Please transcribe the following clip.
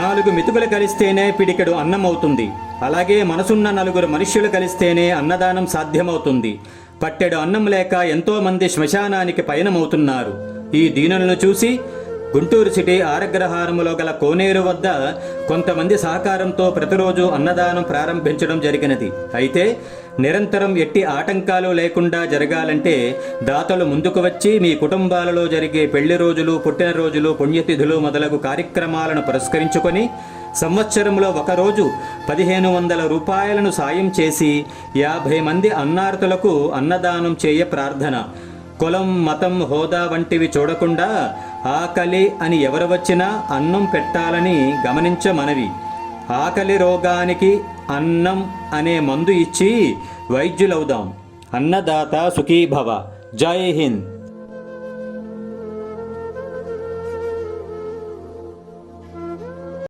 4 మెతుకులు కలిస్తేనే పిడికెడు అన్నం అవుతుంది. అలాగే మనసున్న 4 మనుష్యులు కలిస్తేనే అన్నదానం సాధ్యమవుతుంది. పట్టెడు అన్నం లేక ఎంతోమంది శ్మశానానికి పయనమవుతున్నారు. ఈ దీనులను చూసి గుంటూరు సిటీ ఆరగ్రహారములో గల కోనేరు వద్ద కొంతమంది సహకారంతో ప్రతిరోజు అన్నదానం ప్రారంభించడం జరిగినది. అయితే నిరంతరం ఎట్టి ఆటంకాలు లేకుండా జరగాలంటే దాతలు ముందుకు వచ్చి మీ కుటుంబాలలో జరిగే పెళ్లి రోజులు, పుట్టినరోజులు, పుణ్యతిథులు మొదలగు కార్యక్రమాలను పురస్కరించుకొని సంవత్సరంలో ఒకరోజు 1500 రూపాయలను సాయం చేసి 50 మంది అన్నార్తులకు అన్నదానం చేయ ప్రార్థన. కులం, మతం, హోదా వంటివి చూడకుండా ఆకలి అని ఎవరు వచ్చినా అన్నం పెట్టాలని గమనించమనవి. ఆకలి రోగానికి అన్నం అనే మందు ఇచ్చి వైద్యులవుదాం. అన్నదాత సుఖీభవ. జై హింద్.